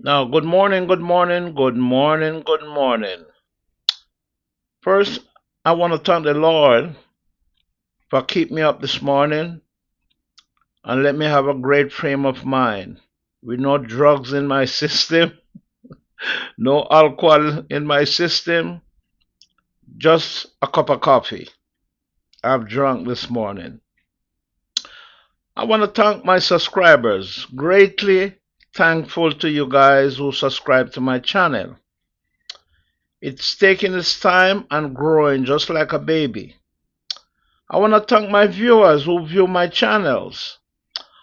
Now, good morning, good morning, good morning, good morning. First, I want to thank the Lord for keeping me up this morning and let me have a great frame of mind. With no drugs in my system, no alcohol in my system, just a cup of coffee I've drunk this morning. I want to thank my subscribers. Greatly thankful to you guys who subscribe to my channel. It's taking its time and growing just like a baby. I want to thank my viewers who view my channels.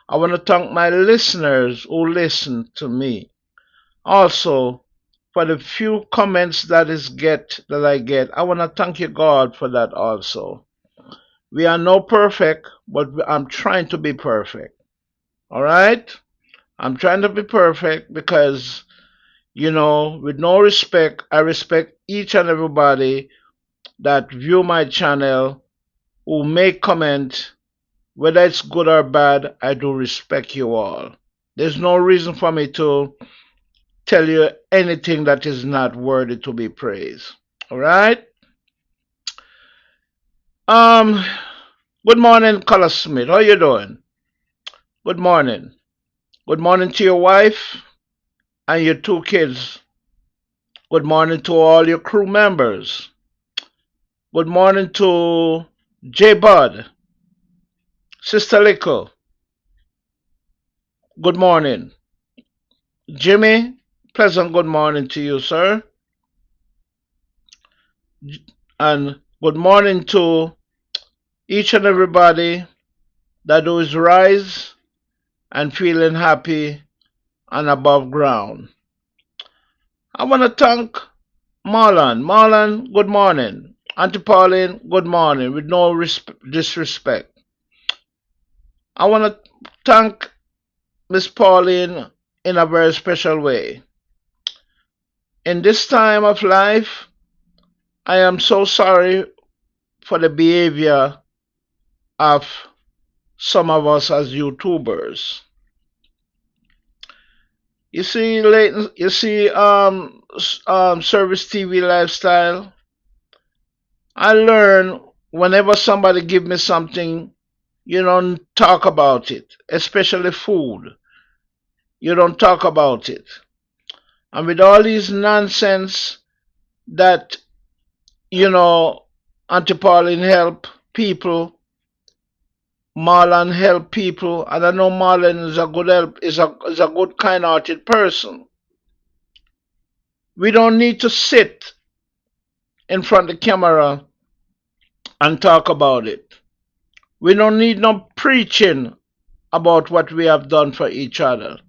I want to thank my listeners who listen to me. Also, for the few comments that I get, I want to thank you God for that also. We are no perfect, but I'm trying to be perfect. All right? I'm trying to be perfect because, with no respect, I respect each and everybody that view my channel, who make comment. Whether it's good or bad, I do respect you all. There's no reason for me to tell you anything that is not worthy to be praised. All right? Um, Good morning, Color Smith. How you doing? Good morning. Good morning to your wife and your two kids. Good morning to all your crew members. Good morning to J Bud, Sister Lico. Good morning. Jimmy, pleasant good morning to you, sir. And good morning to each and everybody that is rise and feeling happy and above ground. I want to thank Marlon. Marlon, good morning. Auntie Pauline, good morning, with no disrespect. I want to thank Miss Pauline in a very special way. In this time of life, I am so sorry for the behavior of some of us as YouTubers. You see, Leighton, you see, service TV lifestyle. I learn whenever somebody give me something, you don't talk about it, especially food. You don't talk about it. And with all these nonsense that, you know, Auntie Pauline help people, Marlon help people, and I know Marlon is a good help, is a good kind-hearted person. We don't need to sit in front of the camera and talk about it. We don't need no preaching about what we have done for each other.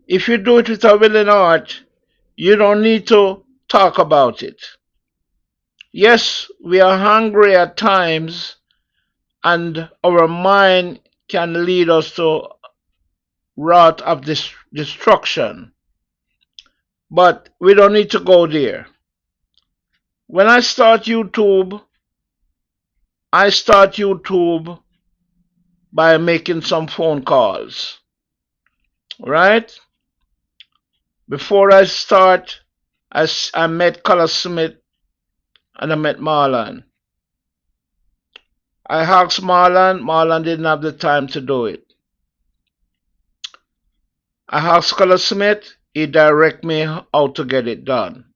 If you do it with a willing heart, you don't need to talk about it. Yes, we are hungry at times, and our mind can lead us to wrath of destruction. But we don't need to go there. When I start YouTube by making some phone calls. Right? Before I start, I met Color Smith and I met Marlon. I asked Marlon, Marlon didn't have the time to do it. I asked Color Smith, he direct me how to get it done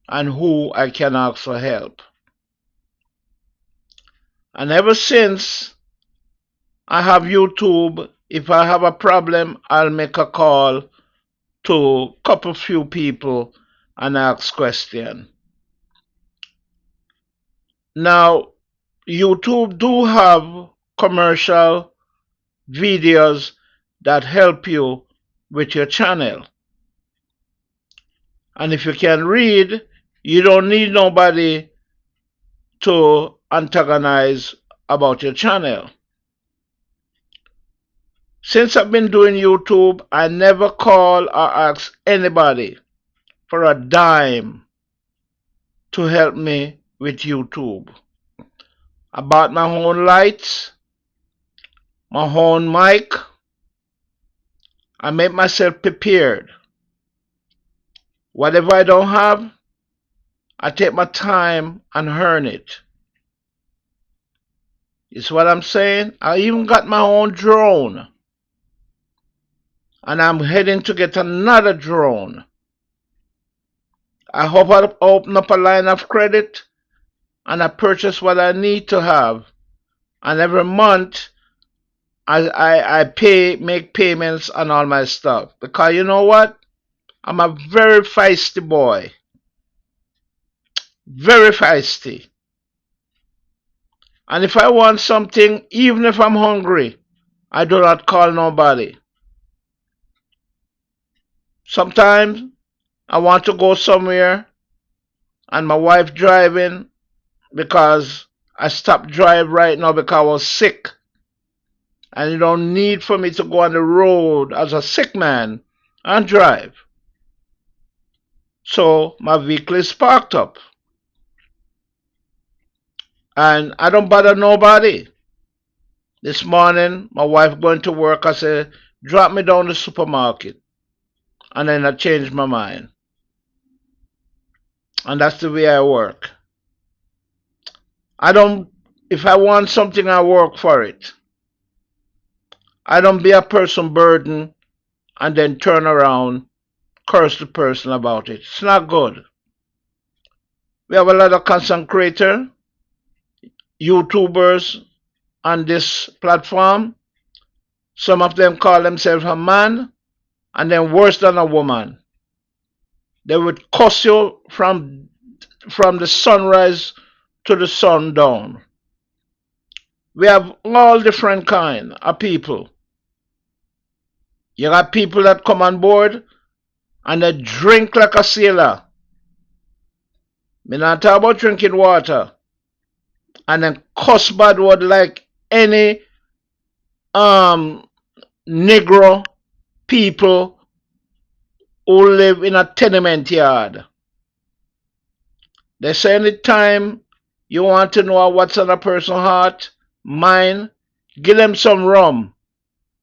and who I can ask for help. And ever since I have YouTube, if I have a problem, I'll make a call to a couple few people and ask question. Now, YouTube do have commercial videos that help you with your channel. And if you can read, you don't need nobody to antagonize about your channel. Since I've been doing YouTube, I never call or ask anybody for a dime to help me with YouTube. I bought my own lights, my own mic, I make myself prepared. Whatever I don't have, I take my time and earn it. Is what I'm saying? I even got my own drone. And I'm heading to get another drone. I hope I open up a line of credit and I purchase what I need to have. And every month I make payments on all my stuff. Because you know what? I'm a very feisty boy. Very feisty. And if I want something, even if I'm hungry, I do not call nobody. Sometimes I want to go somewhere and my wife driving because I stopped drive right now because I was sick. And you don't need for me to go on the road as a sick man and drive. So my vehicle is parked up. And I don't bother nobody. This morning, my wife going to work. I said, drop me down the supermarket. And then I changed my mind. And that's the way I work. If I want something, I work for it. I don't be a person burden and then turn around, curse the person about it. It's not good. We have a lot of content creators, YouTubers on this platform. Some of them call themselves a man and then worse than a woman. They would cuss you from the sunrise to the sundown. We have all different kind of people. You got people that come on board and they drink like a sailor. Me not talk about drinking water. And then cuss bad word like any Negro people who live in a tenement yard. They say anytime you want to know what's on a person's heart, mind, give them some rum,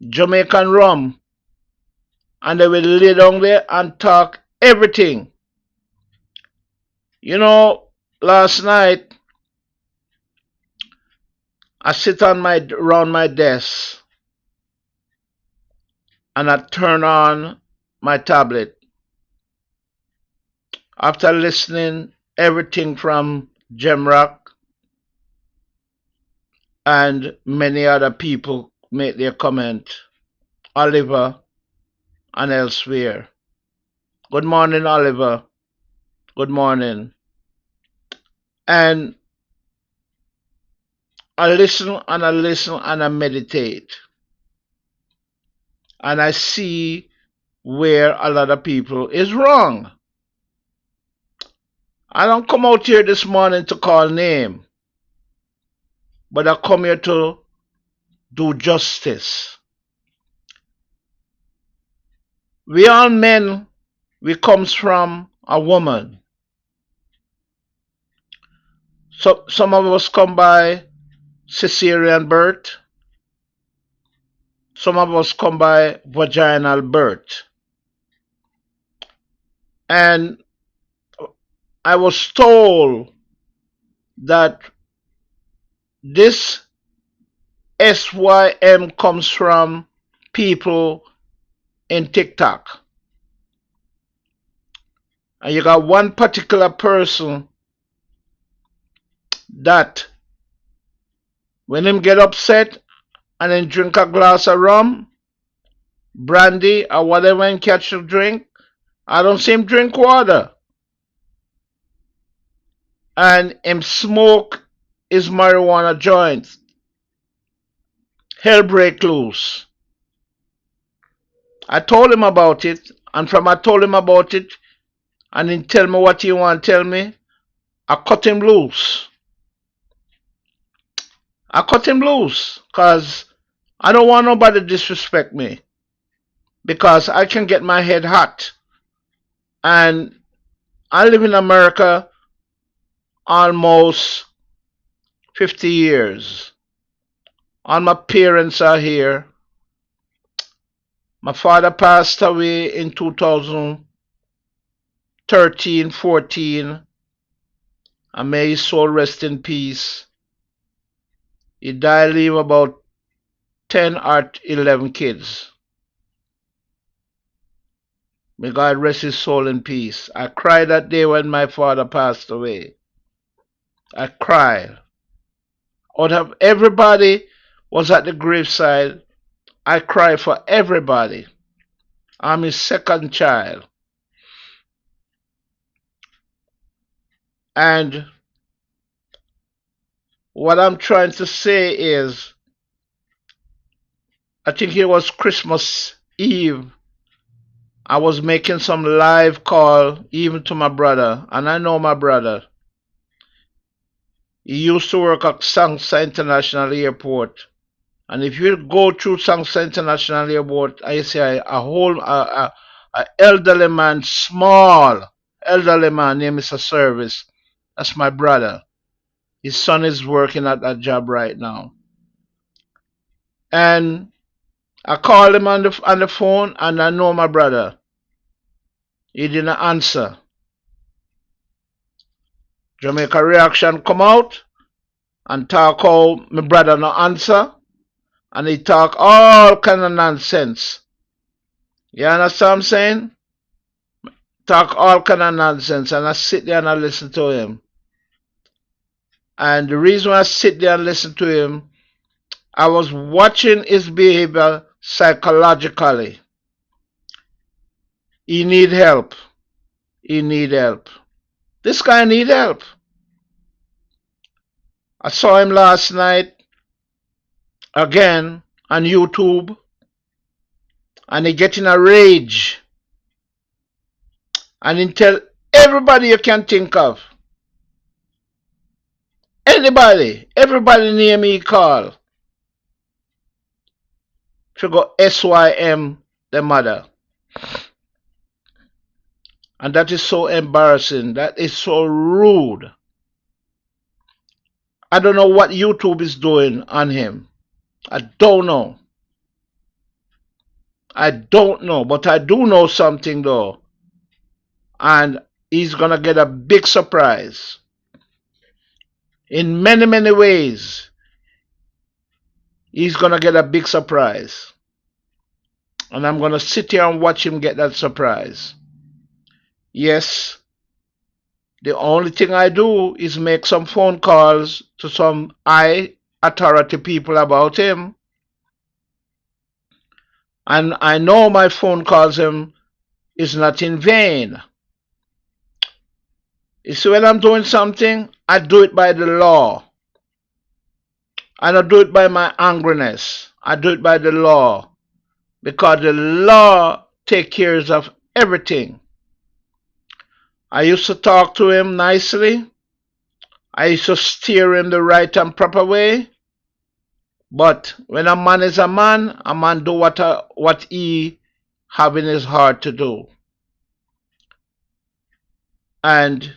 Jamaican rum, and they will lay down there and talk everything. You know, last night I sit around my desk and I turn on my tablet after listening everything from Gemrock and many other people make their comment, Oliver and elsewhere. Good morning, Oliver. Good morning. And I listen and I listen and I meditate. And I see where a lot of people is wrong. I don't come out here this morning to call name, but I come here to do justice. We all men, we comes from a woman. So some of us come by cesarean birth. Some of us come by vaginal birth. And I was told that this SYM comes from people in TikTok. And you got one particular person that when him get upset and then drink a glass of rum, brandy, or whatever and catch a drink, I don't see him drink water. And him smoke his marijuana joints. Hell break loose. I told him about it, and from I told him about it, and he tell me what he want to tell me, I cut him loose. I cut him loose, because I don't want nobody to disrespect me. Because I can get my head hot. And I live in America almost 50 years. All my parents are here. My father passed away in 2013, 14, and may his soul rest in peace. He died leave about 10 or 11 kids. May God rest his soul in peace. I cried that day when my father passed away. I cried. Out of everybody was at the graveside, I cried for everybody. I'm his second child. And what I'm trying to say is, I think it was Christmas Eve. I was making some live call even to my brother, and I know my brother. He used to work at Sangsa International Airport. And if you go through Sangsa International Airport, I see a whole elderly man, small elderly man named Mr. Service. That's my brother. His son is working at that job right now. And I called him on the phone, and I know my brother. He didn't answer. Jamaica Rataction come out and talk how my brother no answer, and he talk all kind of nonsense. You understand what I'm saying? Talk all kind of nonsense, and I sit there and I listen to him. And the reason why I sit there and listen to him, I was watching his behavior psychologically. He need help. He need help. This guy need help. I saw him last night again on YouTube, and he get in a rage, and he tell everybody you can think of. Anybody, everybody near me call. To go SYM the mother. And that is so embarrassing. That is so rude. I don't know what YouTube is doing on him. I don't know. I don't know. But I do know something though. And he's going to get a big surprise. In many, many ways, he's going to get a big surprise. And I'm going to sit here and watch him get that surprise. Yes, the only thing I do is make some phone calls to some high authority people about him. And I know my phone calls him is not in vain. You see, when I'm doing something, I do it by the law. I don't do it by my angriness. I do it by the law. Because the law takes care of everything. I used to talk to him nicely. I used to steer him the right and proper way. But when a man is a man do what he have in his heart to do. And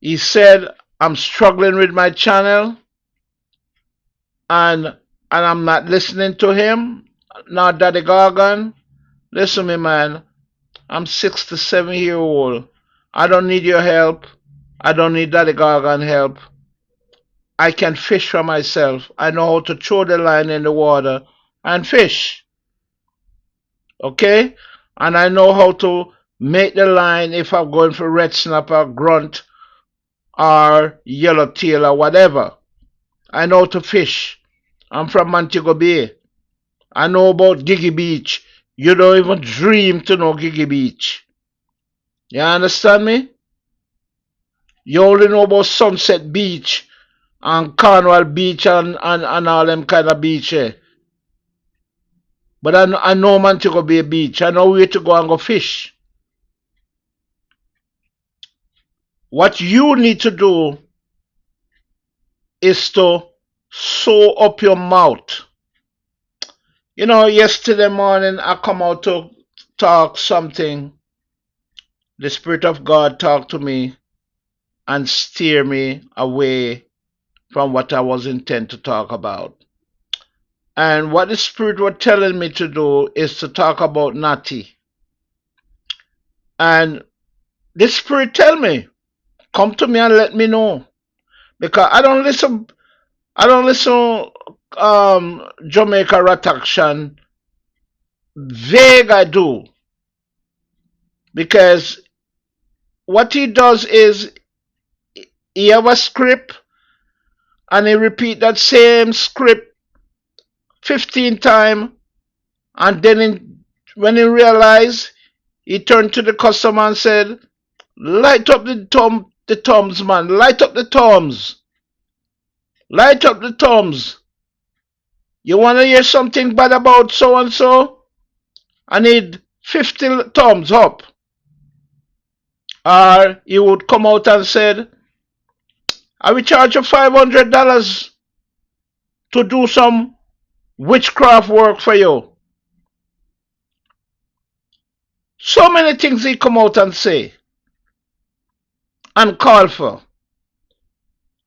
he said, I'm struggling with my channel, and I'm not listening to him, not Daddy Gargan. Listen me, man. I'm 67-year-old. I don't need your help. I don't need Daddy Gargan help. I can fish for myself. I know how to throw the line in the water and fish. Okay? And I know how to make the line if I'm going for red snapper, grunt, or yellowtail or whatever. I know how to fish. I'm from Montego Bay. I know about Gigi Beach. You don't even dream to know Gigi Beach. You understand me? You only know about Sunset Beach and Cornwall Beach and all them kind of beach. But I know Montego Bay Beach. I know where to go and go fish. What you need to do is to sew up your mouth. You know, yesterday morning I come out to talk something. The Spirit of God talked to me and steer me away from what I was intent to talk about. And what the Spirit was telling me to do is to talk about Natty. And the Spirit tell me, come to me and let me know. Because I don't listen Jamaica Rataction. Vague I do. Because what he does is he have a script and he repeat that same script 15 times, and then when he realized, he turned to the customer and said, light up the toms, man, light up the toms, light up the toms. You want to hear something bad about so and so? I need 50 thumbs up. Or he would come out and said, I will charge you $500 to do some witchcraft work for you. So many things he come out and say and call for.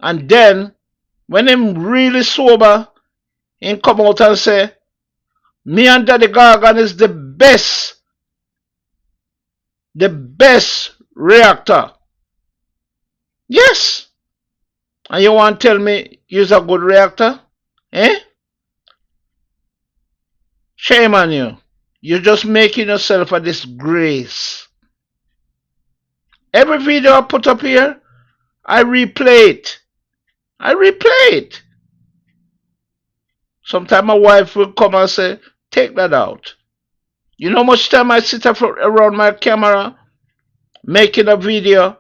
And then when him really sober, he come out and say, me and Daddy Gargan is the best reactor. Yes. And you want to tell me you're a good reactor? Eh? Shame on you. You're just making yourself a disgrace. Every video I put up here, I replay it. I replay it. Sometimes my wife will come and say, take that out. You know how much time I sit around my camera making a video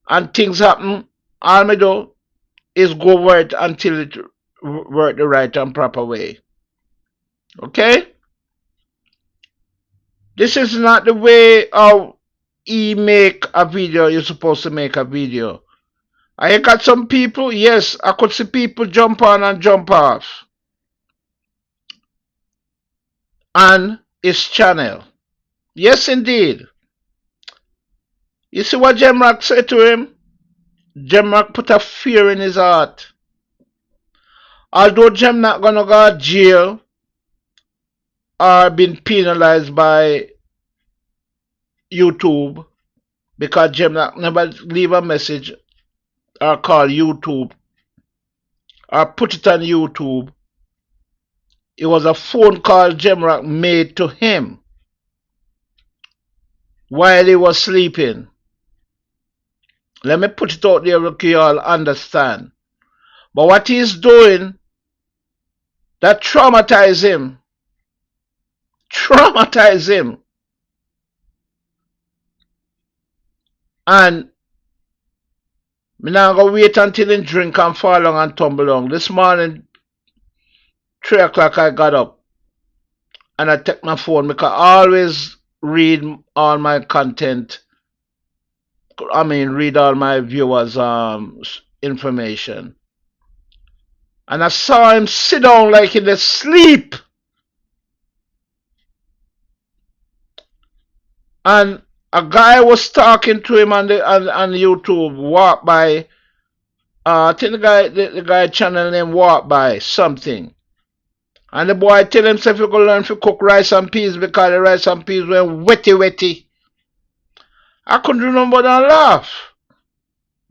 and things happen? All I do is go over it until it work the right and proper way. Okay? This is not the way how he make a video. You're supposed to make a video. I got some people, yes, I could see people jump on and jump off. On his channel. Yes, indeed. You see what Jemrock said to him? Jemrock put a fear in his heart. Although Jem not gonna go to jail or been penalized by YouTube, because Jem not never leave a message or call YouTube or put it on YouTube. It was a phone call Jemrock made to him while he was sleeping. Let me put it out there so you all understand. But what he's doing, that traumatize him. Traumatize him. And me now go wait until he drink and fall down and tumble down. This morning, 3 o'clock I got up and I take my phone because I always read all my content. I mean, read all my viewers' information. And I saw him sit down like in the sleep. And a guy was talking to him on YouTube, walk by. I think the guy channel name walk by something. And the boy tell himself he go learn to cook rice and peas because the rice and peas were wetty. I couldn't do nothing but laugh.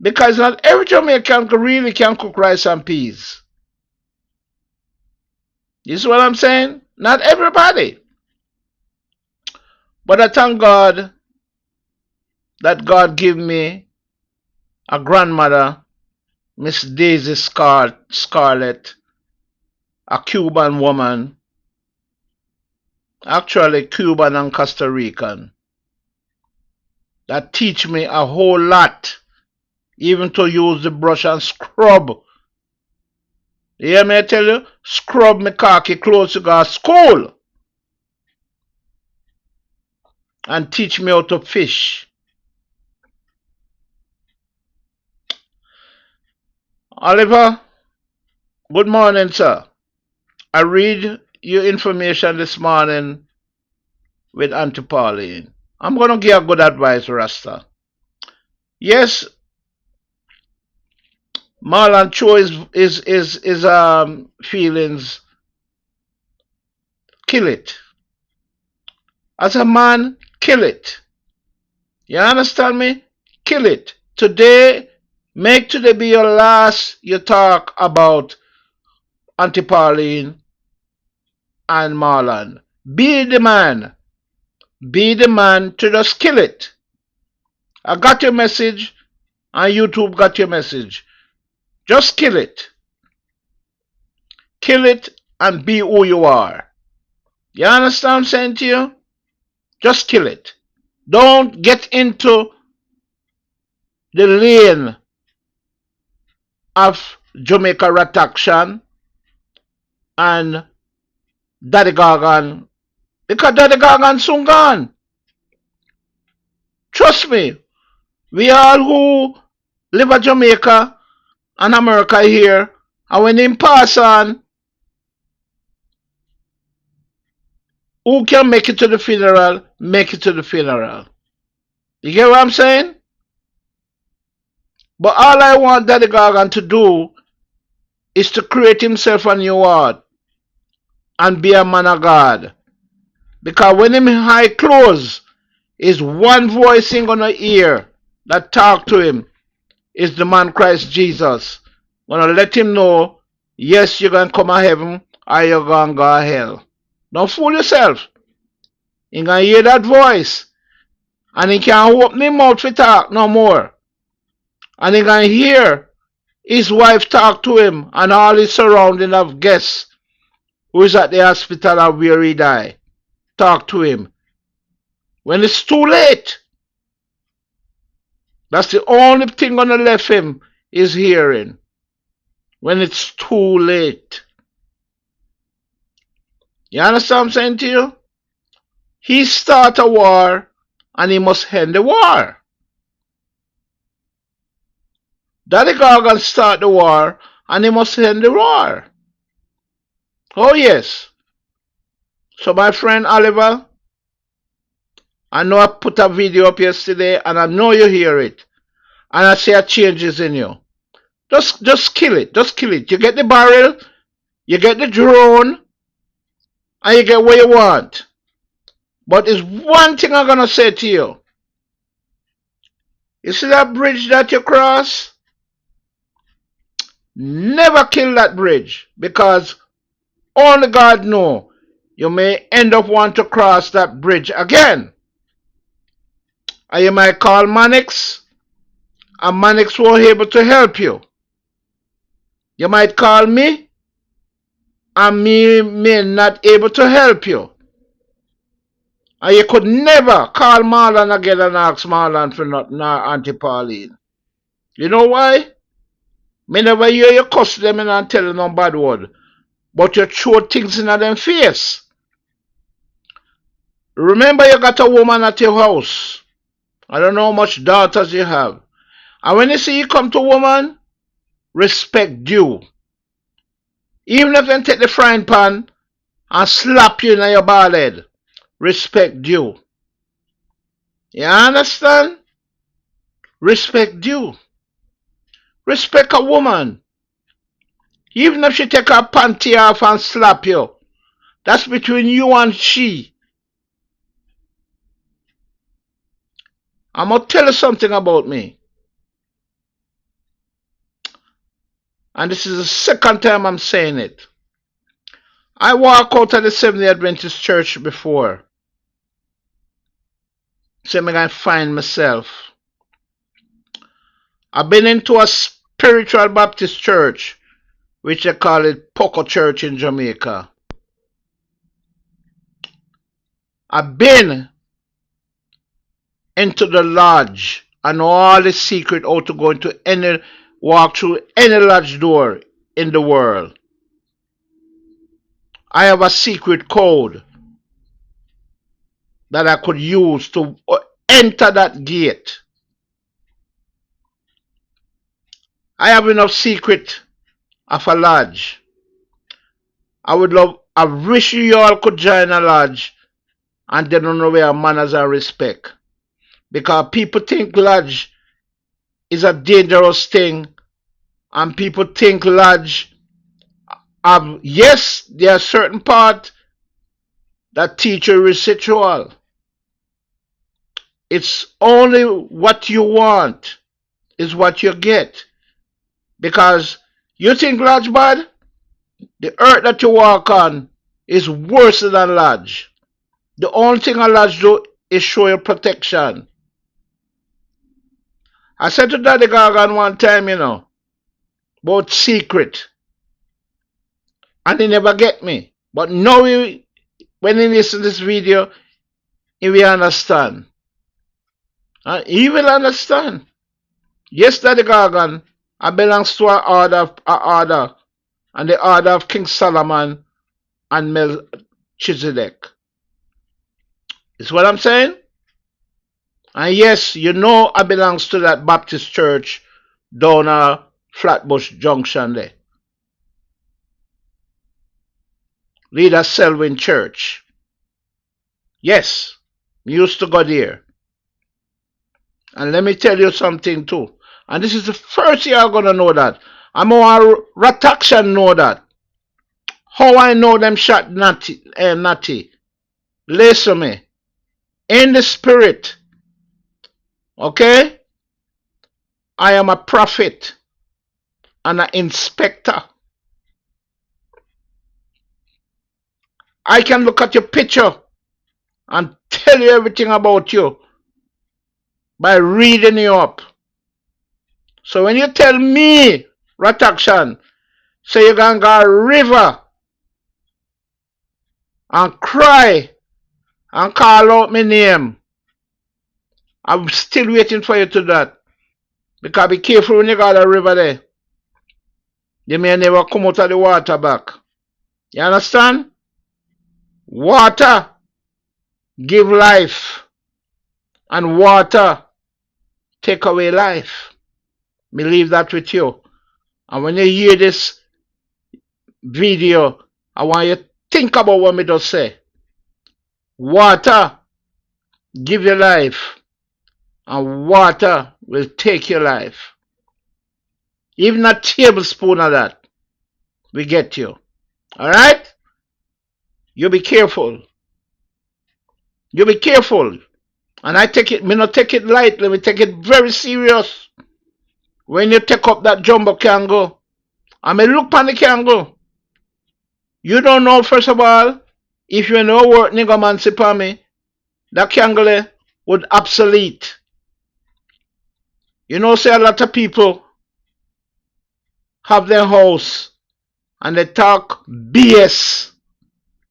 Because not every Jamaican really can cook rice and peas. You see what I'm saying? Not everybody. But I thank God that God gave me a grandmother, Miss Daisy Scarlett, a Cuban woman, actually Cuban and Costa Rican, that teach me a whole lot, even to use the brush and scrub. You hear me I tell you? Scrub my khaki clothes to go to school. And teach me how to fish. Oliver, good morning, sir. I read your information this morning with Auntie Pauline. I'm going to give a good advice, Rasta. Yes, Marlon show his feelings kill it. As a man, kill it. You understand me? Kill it. Today, make today be your last you talk about Auntie Pauline and Marlon. Be the man. Be the man to just kill it. I got your message and YouTube got your message. Just kill it. Kill it and be who you are. You understand what I'm saying to you? Just kill it. Don't get into the lane of Jamaica Rataction and Daddy Gargan because Daddy Gargan soon gone. Trust me, we all who live in Jamaica and America here, and when him pass on, who can make it to the funeral, make it to the funeral. You get what I'm saying? But all I want Daddy Gargan to do is to create himself a new heart and be a man of God. Because when him high close, is one voice in gonna hear that talk to him is the man Christ Jesus. Gonna let him know, yes, you're gonna come to heaven or you're gonna go to hell. Don't fool yourself. You gonna hear that voice and he can't open his mouth to talk no more. And he gonna hear his wife talk to him and all his surrounding of guests who is at the hospital or where he die. Talk to him. When it's too late, that's the only thing gonna left him is hearing. When it's too late. You understand what I'm saying to you? He start a war and he must end the war. Daddy Gargan start the war and he must end the war. Oh yes. So my friend Oliver, I know I put a video up yesterday and I know you hear it. And I see a changes in you. Just kill it. Just kill it. You get the barrel, you get the drone, and you get what you want. But there's one thing I'm gonna say to you. You see that bridge that you cross? Never kill that bridge because only God knows you may end up wanting to cross that bridge again. And you might call Mannix and Mannix won't be able to help you. You might call me and me may not able to help you. And you could never call Marlon again and ask Marlon for nothing or Auntie Pauline. You know why? Me never hear you cuss them and tell them no bad word. But you throw things in them face. Remember you got a woman at your house. I don't know how much daughters you have. And when you see you come to a woman, respect due. Even if they take the frying pan and slap you in your bald head, respect due. You understand? Respect due. Respect a woman. Even if she take her panty off and slap you, that's between you and she. I'm going to tell you something about me. And this is the second time I'm saying it. I walk out of the Seventh-day Adventist church before. So I'm going to find myself. I've been into a spiritual Baptist church, which they call it Poco Church in Jamaica. I've been into the lodge and know all the secret how to go into any, walk through any lodge door in the world. I have a secret code that I could use to enter that gate. I have enough secret of a lodge. I wish you all could join a lodge and they don't know where manners and respect. Because people think lodge is a dangerous thing and people think lodge, yes, there are certain part that teach you residual. It's only what you want is what you get. Because you think lodge bad? The earth that you walk on is worse than lodge. The only thing a lodge do is show you protection. I said to Daddy Gargan one time, about secret. And he never get me. But now when he listen to this video, he will understand. And he will understand. Yes, Daddy Gargan, I belongs to a order, and the order of King Solomon and Melchizedek. Is what I'm saying? And yes, I belongs to that Baptist church down Flatbush Junction there. Leader Selwyn Church. Yes, we used to go there. And let me tell you something too. And this is the first year I'm going to know that. I'm going Rataction know that. How I know them shot Natty. Listen to me. In the spirit. Okay? I am a prophet and an inspector. I can look at your picture and tell you everything about you by reading you up. So when you tell me, Rataction, say you're going to go a river and cry and call out my name, I'm still waiting for you to do that. Because be careful when you go to the river there. You may never come out of the water back. You understand? Water give life. And water take away life. Me leave that with you. And when you hear this video, I want you to think about what me just say. Water give you life. And water will take your life. Even a tablespoon of that will get you. Alright? You be careful. You be careful. And I take it, me not take it lightly, me take it very serious. When you take up that jumbo candle, I may look on the candle. You don't know, first of all, if you know work niggermancy for me, that candle would obsolete. You know, say a lot of people have their house and they talk BS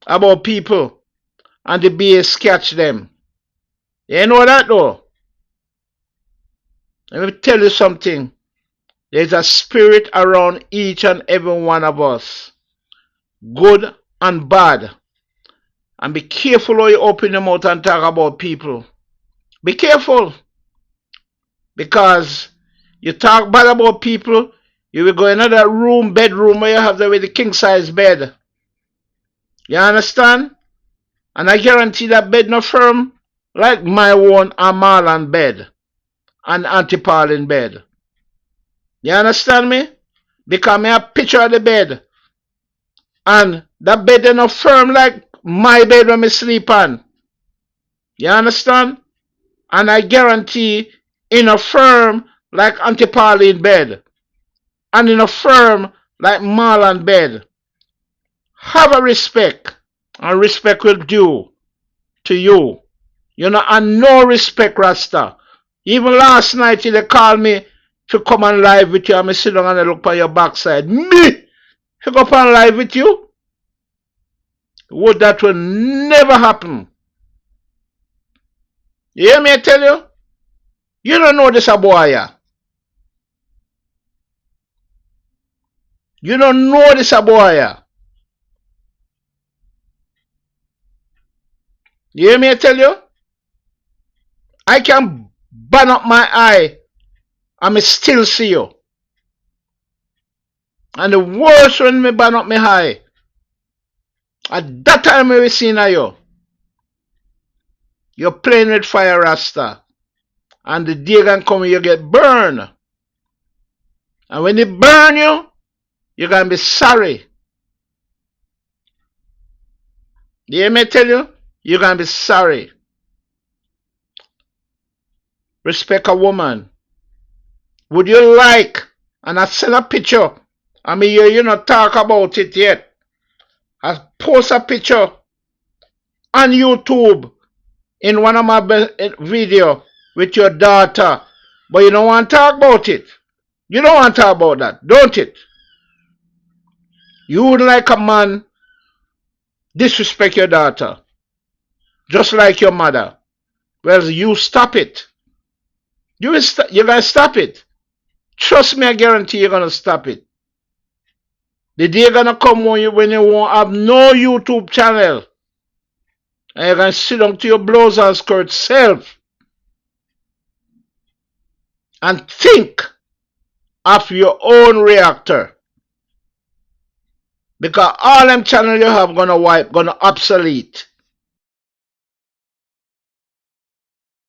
about people and the BS catch them. You know that though? Let me tell you something. There's a spirit around each and every one of us. Good and bad. And be careful how you open your mouth and talk about people. Be careful. Because you talk bad about people, you will go in another room, bedroom where you have the king size bed. You understand? And I guarantee that bed not firm like my one Marlon bed and Auntie Pauline bed. You understand me? Because me have a picture of the bed. And that bed is not firm like my bed when me sleep on. You understand? And I guarantee in a firm like Auntie Pauline bed. And in a firm like Marlon bed. Have a respect. And respect will due to you. You know, and no respect, Rasta. Even last night they called me to come on live with you and me sit down and I look on your backside. Me! To go up on live with you? Would that will never happen. You hear me I tell you? You don't know this a boy. You don't know this a boy. You hear me I tell you? I can burn up my eye and me still see you. And the worst when me burn up my eye, at that time we seen you. You're playing with fire, Rasta. And the day can come you get burned. And when they burn you, you're going to be sorry. You hear me tell you? you're gonna be sorry. Respect a woman. Would you like, and I send a picture, I mean, you not talk about it yet. I post a picture on YouTube in one of my video with your daughter, but you don't want to talk about it. You don't want to talk about that, don't it? You would like a man disrespect your daughter, just like your mother. Well, you stop it. You're gonna stop it. Trust me, I guarantee you're gonna stop it. The day gonna come when you won't have no YouTube channel. And you're gonna sit down to your blouse and skirt self and think of your own reactor. Because all them channel you have gonna wipe, gonna obsolete.